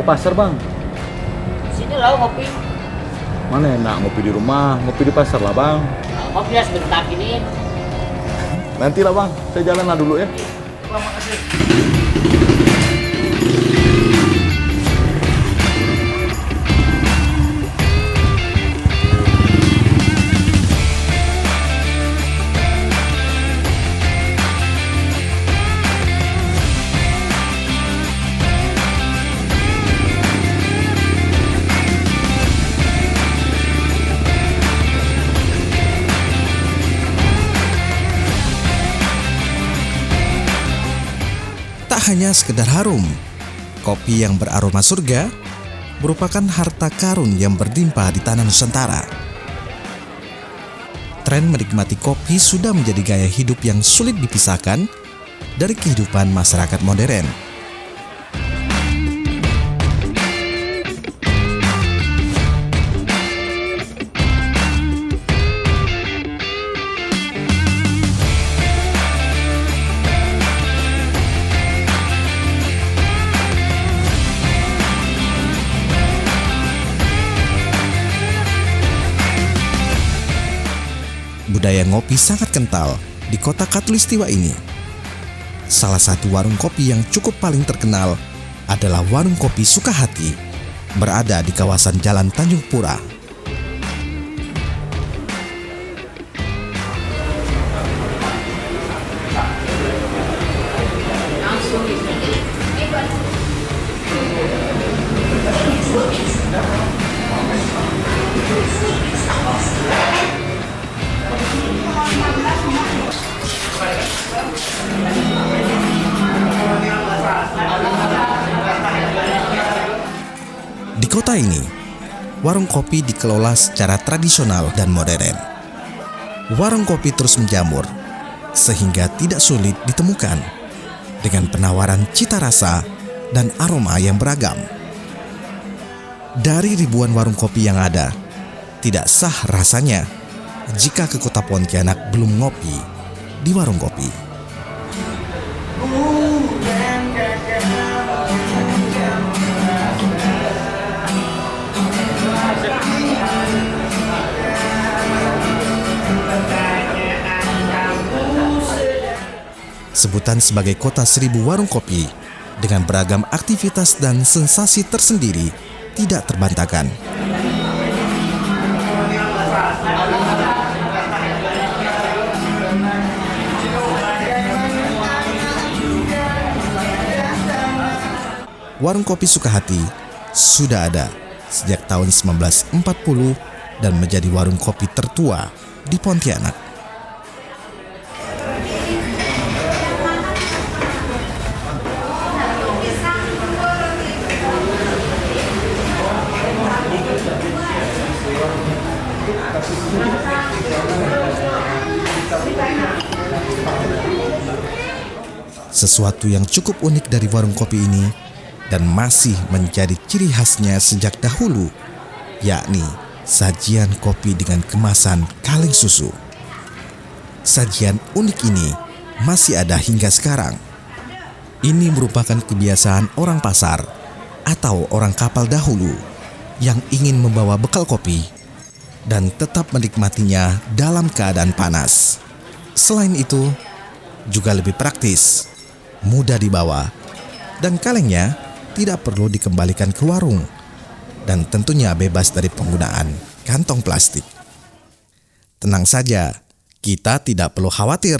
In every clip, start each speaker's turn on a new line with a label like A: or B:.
A: ke pasar bang.
B: Sini lah ngopi.
A: Mana enak ngopi di rumah, ngopi di pasar lah bang.
B: Ngopi ya sebentar gini.
A: Nanti lah bang, saya jalan lah dulu ya.
B: Terima kasih.
C: Tak hanya sekedar harum, kopi yang beraroma surga merupakan harta karun yang berlimpah di tanah Nusantara. Tren menikmati kopi sudah menjadi gaya hidup yang sulit dipisahkan dari kehidupan masyarakat modern. Budaya ngopi sangat kental di kota Katulistiwa ini. Salah satu warung kopi yang cukup paling terkenal adalah Warung Kopi Sukahati, berada di kawasan Jalan Tanjung Pura. Di kota ini, warung kopi dikelola secara tradisional dan modern. Warung kopi terus menjamur, sehingga tidak sulit ditemukan, dengan penawaran cita rasa dan aroma yang beragam. Dari ribuan warung kopi yang ada, tidak sah rasanya jika ke kota Pontianak belum ngopi di warung kopi. Sebutan sebagai kota seribu warung kopi dengan beragam aktivitas dan sensasi tersendiri tidak terbantahkan. Warung Kopi Sukahati sudah ada sejak tahun 1940 dan menjadi warung kopi tertua di Pontianak. Sesuatu yang cukup unik dari warung kopi ini dan masih menjadi ciri khasnya sejak dahulu, yakni sajian kopi dengan kemasan kaleng susu. Sajian unik ini masih ada hingga sekarang. Ini merupakan kebiasaan orang pasar atau orang kapal dahulu yang ingin membawa bekal kopi dan tetap menikmatinya dalam keadaan panas. Selain itu, juga lebih praktis, mudah dibawa, dan kalengnya tidak perlu dikembalikan ke warung, dan tentunya bebas dari penggunaan kantong plastik. Tenang saja, kita tidak perlu khawatir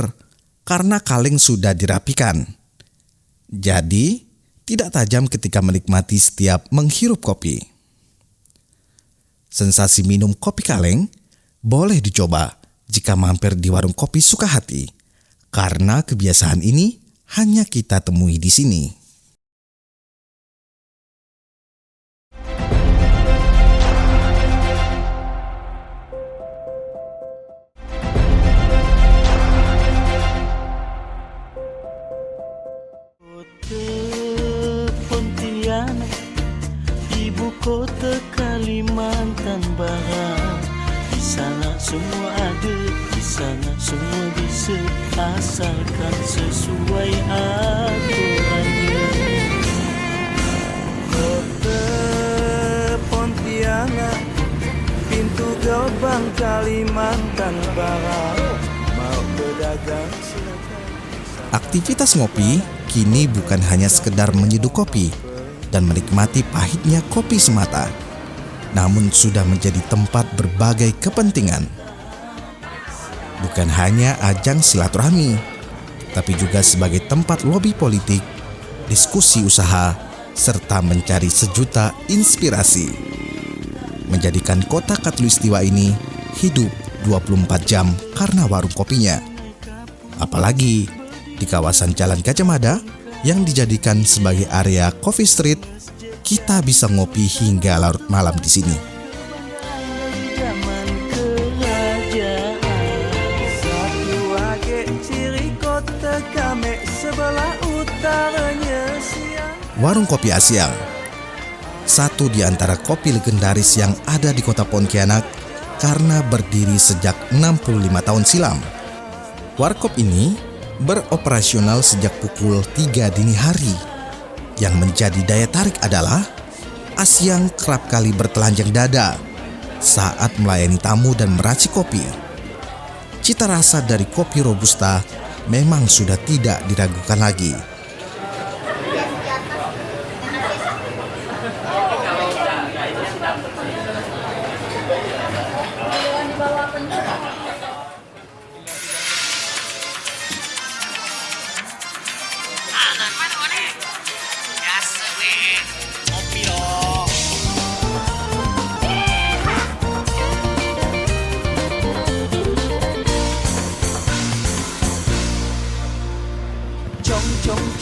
C: karena kaleng sudah dirapikan. Jadi, tidak tajam ketika menikmati setiap menghirup kopi. Sensasi minum kopi kaleng boleh dicoba jika mampir di warung kopi Sukahati, karena kebiasaan ini hanya kita temui di sini.
D: Pontianak, ibu kota Kalimantan Barat. Di sana semua ada, di sana semua bisa, asalkan sesuai aturannya. Kota Gebang Kalimantan Barat, mau pedagang silakan.
C: Aktivitas ngopi kini bukan hanya sekedar menyeduh kopi dan menikmati pahitnya kopi semata, namun sudah menjadi tempat berbagai kepentingan. Bukan hanya ajang silaturahmi, tapi juga sebagai tempat lobi politik, diskusi usaha, serta mencari sejuta inspirasi. Menjadikan kota Khatulistiwa ini hidup 24 jam karena warung kopinya. Apalagi di kawasan Jalan Gajah Mada yang dijadikan sebagai area coffee street, kita bisa ngopi hingga larut malam di sini.
D: Zaman kerajaan, satu age ciri kota kami sebelah utaranya siang.
C: Warung Kopi Asyang, satu di antara kopi legendaris yang ada di kota Pontianak karena berdiri sejak 65 tahun silam. Warkop ini beroperasional sejak pukul 3 dini hari. Yang menjadi daya tarik adalah Asyang kerap kali bertelanjang dada saat melayani tamu dan meracik kopi. Cita rasa dari kopi Robusta memang sudah tidak diragukan lagi.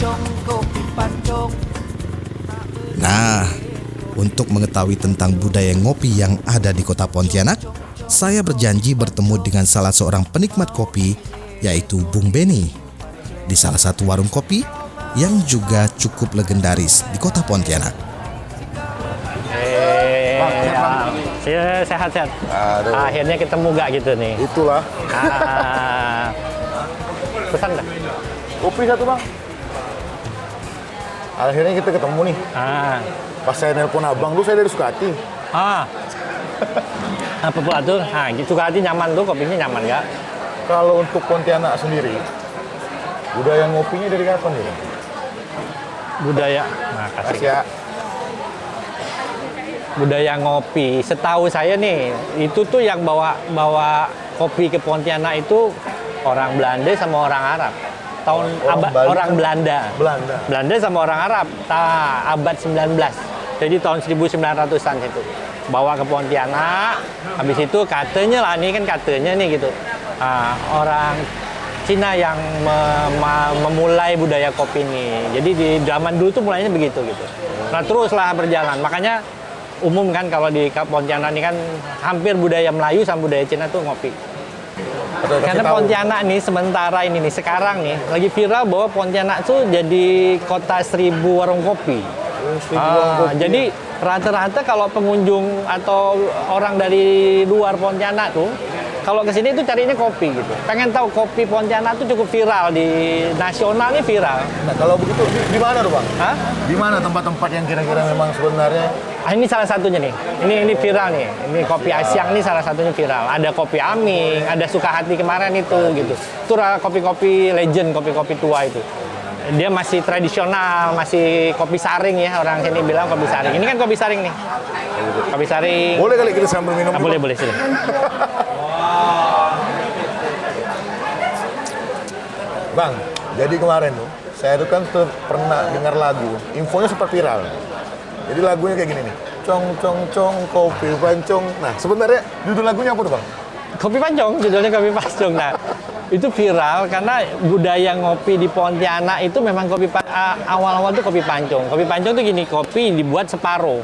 D: Cong kopi pancong.
C: Nah, untuk mengetahui tentang budaya ngopi yang ada di kota Pontianak, saya berjanji bertemu dengan salah seorang penikmat kopi, yaitu Bung Benny, di salah satu warung kopi yang juga cukup legendaris di kota Pontianak.
E: Sehat-sehat.
A: Aduh.
E: Akhirnya ketemu gak gitu nih.
A: Itulah.
E: Pesan dah.
A: Kopi satu bang. Akhirnya kita ketemu nih. Pas saya nelpon abang tuh saya dari Sukati.
E: Apa pula tuh? Sukati nyaman tuh, kopinya nyaman gak?
A: Kalau untuk Pontianak sendiri, budaya ngopinya dari kapan ya?
E: Budaya, kasih.
A: Asia.
E: Budaya ngopi. Setahu saya nih, itu tuh yang bawa kopi ke Pontianak itu orang Belanda sama orang Arab. Orang Belanda. Belanda sama orang Arab. Abad 19. Jadi tahun 1900-an itu. Bawa ke Pontianak. Habis itu katanya lah, ini kan katanya nih gitu. Orang Cina yang memulai budaya kopi ini. Jadi di zaman dulu tuh mulainya begitu gitu. Nah teruslah berjalan. Makanya umum kan kalau di Pontianak ini kan hampir budaya Melayu sama budaya Cina tuh ngopi. Karena Pontianak nih sementara ini nih sekarang nih lagi viral bahwa Pontianak tuh jadi kota 1000 warung kopi. Jadi rata-rata kalau pengunjung atau orang dari luar Pontianak tuh kalau kesini tuh carinya kopi gitu. Pengen tahu kopi Pontianak tuh cukup viral di nasional nih viral.
A: Nah kalau begitu di mana tuh bang? Di mana tempat-tempat yang kira-kira memang sebenarnya?
E: Ini salah satunya nih. Ini viral nih. Ini kopi Asyang nih salah satunya viral. Ada kopi Aming, ada Sukahati kemarin itu gitu. Itu kopi-kopi legend, kopi-kopi tua itu. Dia masih tradisional, masih kopi saring ya, orang sini bilang kopi saring. Ini kan kopi saring nih. Kopi saring.
A: Boleh kali kita sambil minum?
E: Boleh sini.
A: Bang, jadi kemarin tuh saya tuh kan pernah dengar lagu, infonya sempat viral. Jadi lagunya kayak gini nih, cong cong cong kopi pancong. Nah sebenarnya judul lagunya apa tuh bang?
E: Kopi pancong, judulnya kopi pancong. Nah itu viral karena budaya ngopi di Pontianak itu memang awal-awal tuh kopi pancong. Kopi pancong tuh gini, kopi dibuat separuh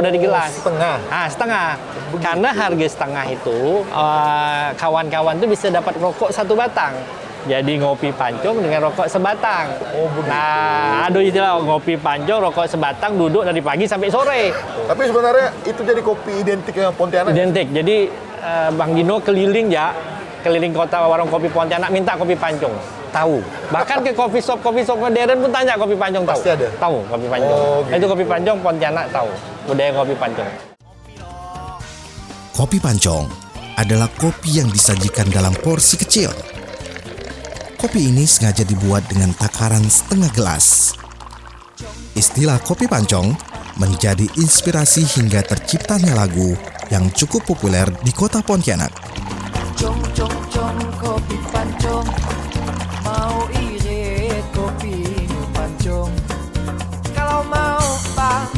E: dari gelas.
A: Setengah.
E: Setengah. Karena harga setengah itu kawan-kawan tuh bisa dapat rokok 1 batang. Jadi ngopi pancong dengan rokok sebatang. Nah, ada istilah ngopi pancong, rokok sebatang, duduk dari pagi sampai sore.
A: Tapi sebenarnya itu jadi kopi identik dengan Pontianak?
E: Identik. Jadi Bang Gino keliling kota warung kopi Pontianak minta kopi pancong. Tahu. Bahkan ke coffee shop modern pun tanya kopi pancong tahu.
A: Pasti ada.
E: Tahu kopi pancong.
A: Gitu.
E: Itu kopi pancong Pontianak tahu. Budaya kopi pancong.
C: Kopi pancong adalah kopi yang disajikan dalam porsi kecil. Kopi ini sengaja dibuat dengan takaran setengah gelas. Istilah kopi pancong menjadi inspirasi hingga terciptanya lagu yang cukup populer di kota Pontianak.
D: Cong cong cong kopi pancong, mau irit kopi pancong. Kalau mau bang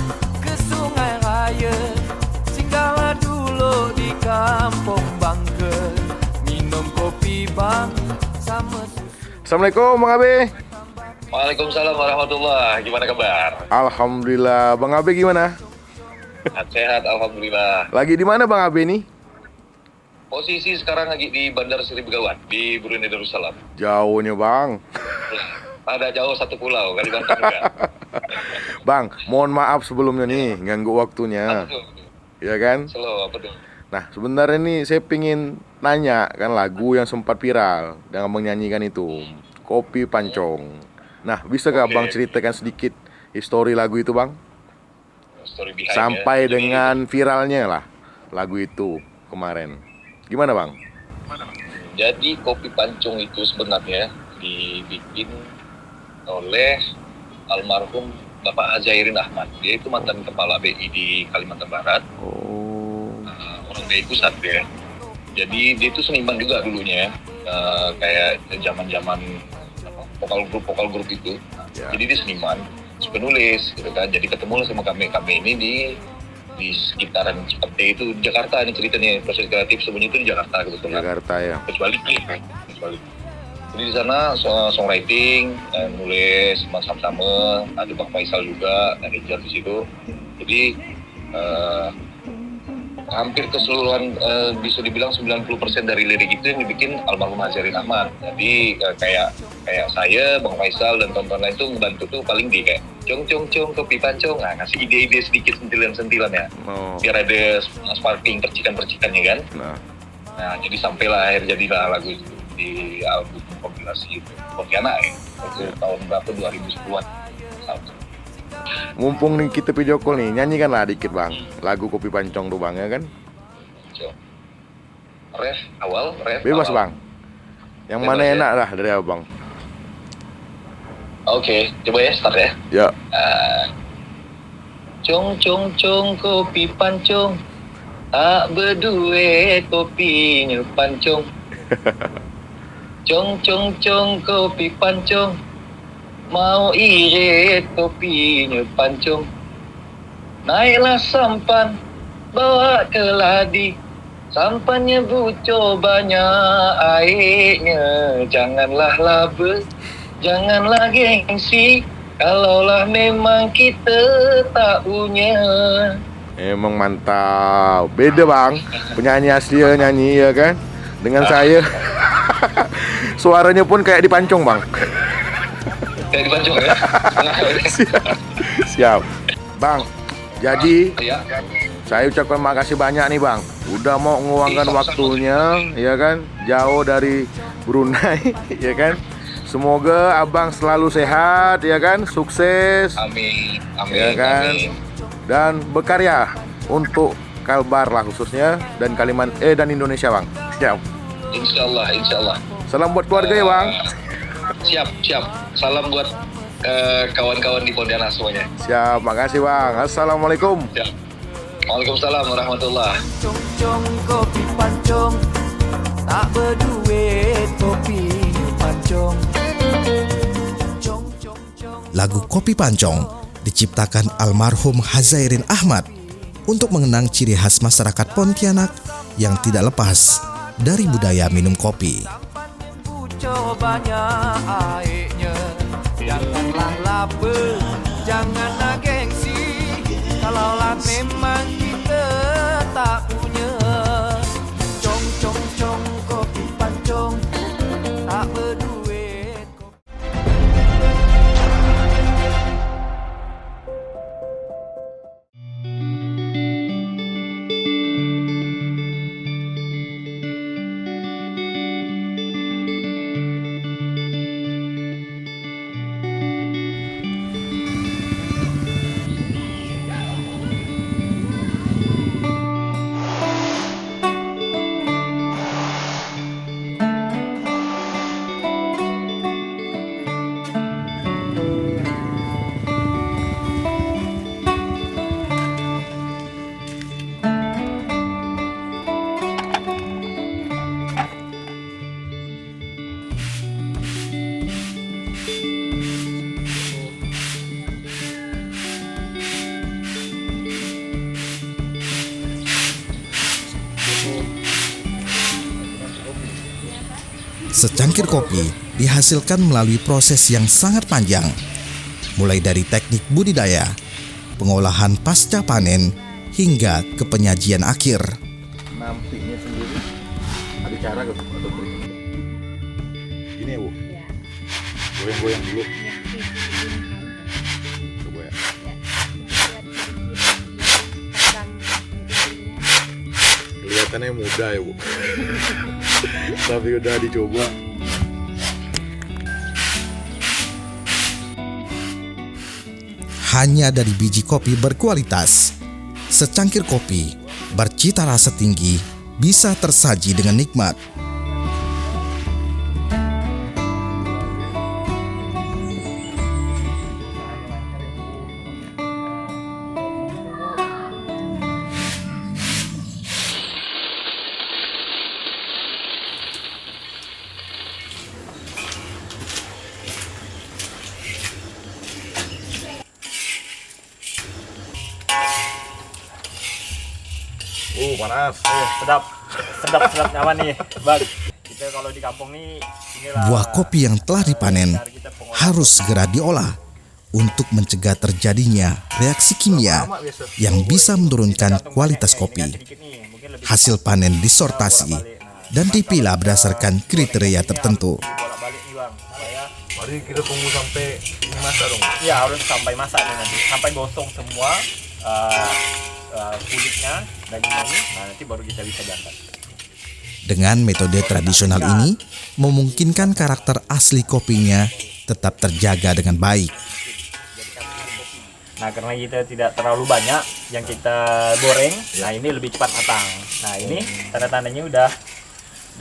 D: ke Sungai Raya, singgahlah dulu di kampung Bangke, minum kopi bang sama susu.
A: Assalamualaikum Bang Abe.
F: Waalaikumsalam warahmatullahi. Gimana kabar?
A: Alhamdulillah. Bang Abe gimana?
F: Sehat, alhamdulillah.
A: Lagi di mana Bang Abe nih?
F: Posisi sekarang lagi di Bandar Sri Begawan di Brunei Darussalam.
A: Jauhnya Bang.
F: Ada jauh satu pulau, Kalimantan juga.
A: Bang, mohon maaf sebelumnya nih ganggu waktunya.
F: Betul.
A: Ya kan?
F: Slow, apa tuh?
A: Nah, sebenarnya nih saya pingin nanya kan lagu yang sempat viral dan Abang nyanyikan itu, Kopi Pancong. Nah, bisa gak
F: Oke.
A: Bang ceritakan sedikit histori lagu itu Bang?
F: Story behind
A: Sampai
F: ya. Jadi,
A: dengan viralnya lah lagu itu kemarin. Gimana Bang?
F: Jadi kopi pancong itu sebenarnya dibikin oleh almarhum Bapak Hazairin Ahmad. Dia itu mantan kepala BI di Kalimantan Barat.
A: Oh,
F: Orang BI pusat ya. Jadi dia itu seniman juga dulunya, kayak zaman-zaman vokal grup itu.
A: Ya.
F: Jadi dia seniman, penulis, gitu kan. Jadi ketemu sama kami ini di sekitaran seperti itu Jakarta. Ini ceritanya proses kreatif semuanya itu di Jakarta kebetulan.
A: Jakarta ya.
F: Kecuali. Jadi di sana songwriting, nulis sama-sama. Ada Bang Faisal juga, manajer di situ. Jadi hampir keseluruhan bisa dibilang 90% dari lirik itu yang dibikin almarhum Hazairin Ahmad. Jadi kayak saya, Bang Faisal dan teman-teman lain tuh ngebantu tuh paling di kayak cong kopi pancong, ngasih ide-ide sedikit sentilan-sentilan ya.
A: Oh.
F: Biar ada sparkling percikan-percikannya kan. Nah, jadi sampailah akhir jadilah lagu itu di album kompilasi itu Pontianak ya. Itu tahun berapa 2010-an.
A: Mumpung nih kita video call nih, nyanyikanlah dikit Bang lagu Kopi Pancong tuh Bang ya kan?
F: Ref
A: Bebas
F: awal.
A: Bang. Yang
F: Bebas,
A: mana
F: ya?
A: enak lah dari Abang.
F: Oke, coba ya start ya.
A: Ya.
F: Cong kopi pancong, tak berdua kopinya pancong. Cong kopi pancong, mau irit kopinya pancong. Naiklah sampan, bawa ke ladi. Sampannya bucor banyak airnya. Janganlah laba, janganlah gengsi. Kalaulah memang kita tak punya.
A: Emang mantap. Beda Bang. Penyanyi asli ya nyanyi ya kan? Dengan saya. Suaranya pun kayak dipancong Bang.
F: Kayak di pancong ya?
A: Siap. Bang, jadi
F: Ya.
A: saya ucapkan makasih banyak nih Bang. Udah mau ngeluangkan
F: Sama-sama.
A: waktunya, ya kan? Jauh dari Brunei, ya kan? Semoga Abang selalu sehat, ya kan? Sukses,
F: Amin.
A: ya kan?
F: Amin.
A: Dan berkarya untuk Kalbar lah khususnya dan dan Indonesia Bang. Siap.
F: Insyaallah.
A: Salam buat keluarga ya Bang.
F: Siap. Salam buat kawan-kawan di Pontianak semuanya.
A: Siap, makasih Bang. Assalamualaikum.
F: Siap. Waalaikumsalam warahmatullahi.
D: Cong cong kopi pancong, tak berduit kopi pancong. Cong cong cong.
C: Lagu Kopi Pancong diciptakan almarhum Hazairin Ahmad untuk mengenang ciri khas masyarakat Pontianak yang tidak lepas dari budaya minum kopi.
D: Bucor banyak airnya. Janganlah laba, janganlah gengsi. Kalaulah memang kita tak punya. Cong cong cong kopi pancong, tak berduit kopi.
C: Secangkir kopi dihasilkan melalui proses yang sangat panjang, mulai dari teknik budidaya, pengolahan pasca panen, hingga ke penyajian akhir.
A: Nampinya sendiri ada cara gak atau trik? Gini ya Bu, goyang-goyang dulu. Coba ya. Kelihatannya mudah ya Bu, tapi udah dicoba.
C: Hanya dari biji kopi berkualitas, secangkir kopi bercita rasa tinggi bisa tersaji dengan nikmat.
A: Panas.
G: Sedap, sedap nyaman nih, Bang. Kita kalau di kampung nih, inilah
C: Buah kopi yang telah dipanen
G: cara kita pengolahan.
C: harus segera diolah untuk mencegah terjadinya reaksi kimia yang bisa menurunkan kualitas kopi. Hasil panen disortasi dan dipilah berdasarkan kriteria tertentu.
G: Bolak-balik nih, Bang. Supaya
A: Mari kita tunggu sampai ini masak dong.
G: ya harus sampai masak nih nanti, sampai gosong semua kulitnya, dagingnya ini, nah nanti baru kita bisa diangkat.
C: Dengan metode tradisional ini, memungkinkan karakter asli kopinya tetap terjaga dengan baik.
G: Nah karena kita tidak terlalu banyak yang kita goreng, nah ini lebih cepat matang. Nah ini tanda-tandanya udah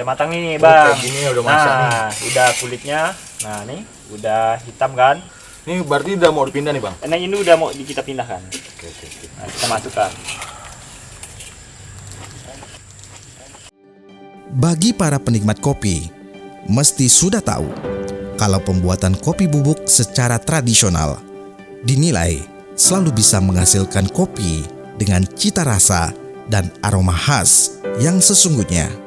G: matang nih, Bang.
A: kayak gini udah masak
G: nah, udah kulitnya, nah nih udah hitam kan.
A: Ini berarti udah mau dipindah nih Bang?
G: Nah ini udah mau kita pindahkan. Nah, kita masukkan.
C: Bagi para penikmat kopi, mesti sudah tahu kalau pembuatan kopi bubuk secara tradisional dinilai selalu bisa menghasilkan kopi dengan cita rasa dan aroma khas yang sesungguhnya.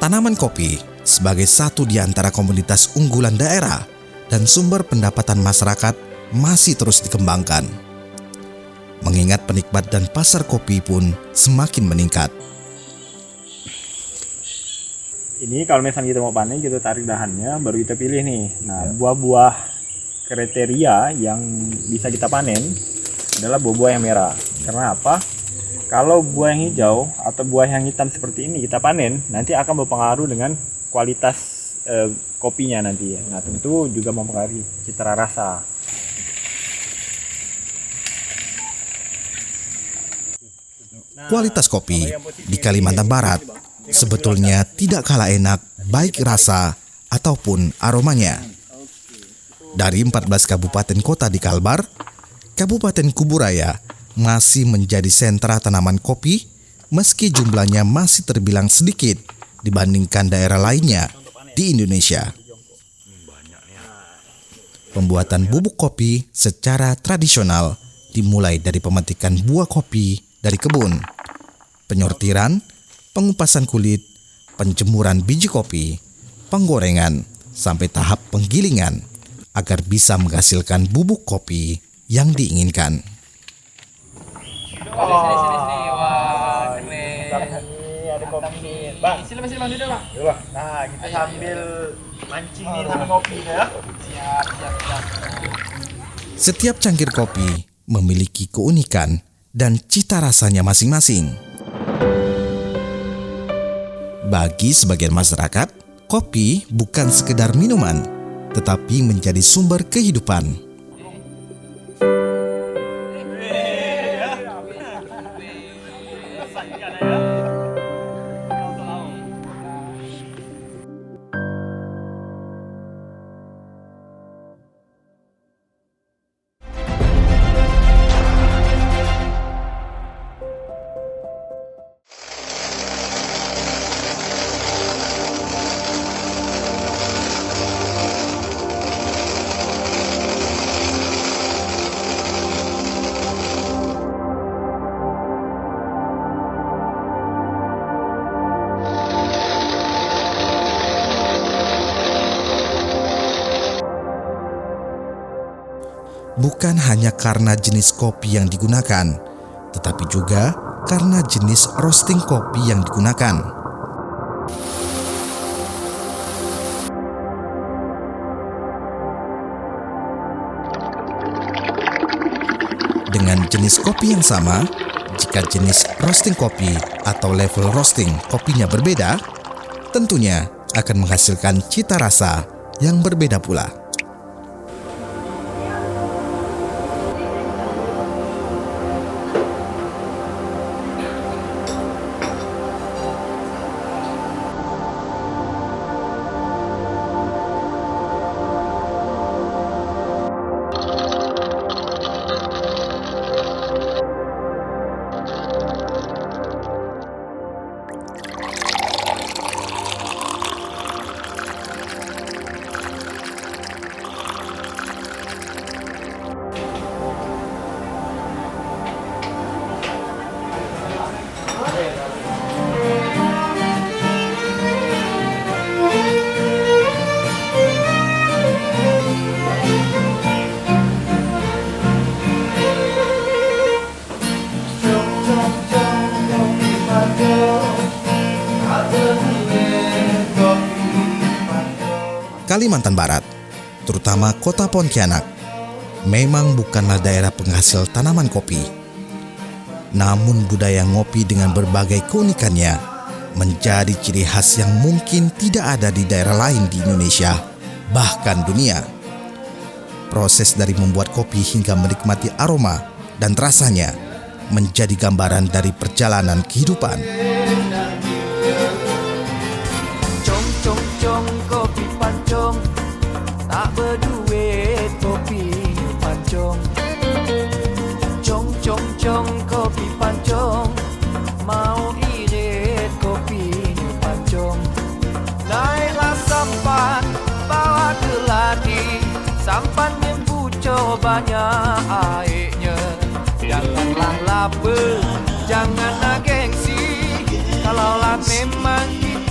C: Tanaman kopi sebagai satu di antara komoditas unggulan daerah dan sumber pendapatan masyarakat masih terus dikembangkan. Mengingat penikmat dan pasar kopi pun semakin meningkat.
G: Ini kalau misalnya kita mau panen, kita tarik dahannya, baru kita pilih nih. Nah, buah-buah kriteria yang bisa kita panen adalah buah-buah yang merah. Karena apa? Kalau buah yang hijau atau buah yang hitam seperti ini kita panen, nanti akan berpengaruh dengan kualitas kopinya nanti ya. Nah, tentu juga mempengaruhi citra rasa.
C: Kualitas kopi di Kalimantan Barat sebetulnya tidak kalah enak baik rasa ataupun aromanya. Dari 14 kabupaten kota di Kalbar, Kabupaten Kuburaya masih menjadi sentra tanaman kopi meski jumlahnya masih terbilang sedikit dibandingkan daerah lainnya di Indonesia. Pembuatan bubuk kopi secara tradisional dimulai dari pemetikan buah kopi dari kebun, penyortiran, pengupasan kulit, penjemuran biji kopi, penggorengan, sampai tahap penggilingan agar bisa menghasilkan bubuk kopi yang diinginkan.
G: Ada kopi. Bang, sini Bang duduk, Bang. Nah, kita sambil mancing nih sama kopi ya. Siap.
C: Setiap cangkir kopi memiliki keunikan dan cita rasanya masing-masing. Bagi sebagian masyarakat, kopi bukan sekedar minuman, tetapi menjadi sumber kehidupan. bukan hanya karena jenis kopi yang digunakan, tetapi juga karena jenis roasting kopi yang digunakan. Dengan jenis kopi yang sama, jika jenis roasting kopi atau level roasting kopinya berbeda, tentunya akan menghasilkan cita rasa yang berbeda pula. Kalimantan Barat, terutama kota Pontianak, memang bukanlah daerah penghasil tanaman kopi. Namun budaya ngopi dengan berbagai keunikannya menjadi ciri khas yang mungkin tidak ada di daerah lain di Indonesia, bahkan dunia. Proses dari membuat kopi hingga menikmati aroma dan rasanya menjadi gambaran dari perjalanan kehidupan.
D: Cong kopi pancong, tak berduit kopi pancong. Cong kopi pancong, mau irit kopi pancong. Naiklah sampan, bawa geladi, sampan yang bocor banyak airnya. Janganlah lapar, janganlah gengsi, kalaulah memang kita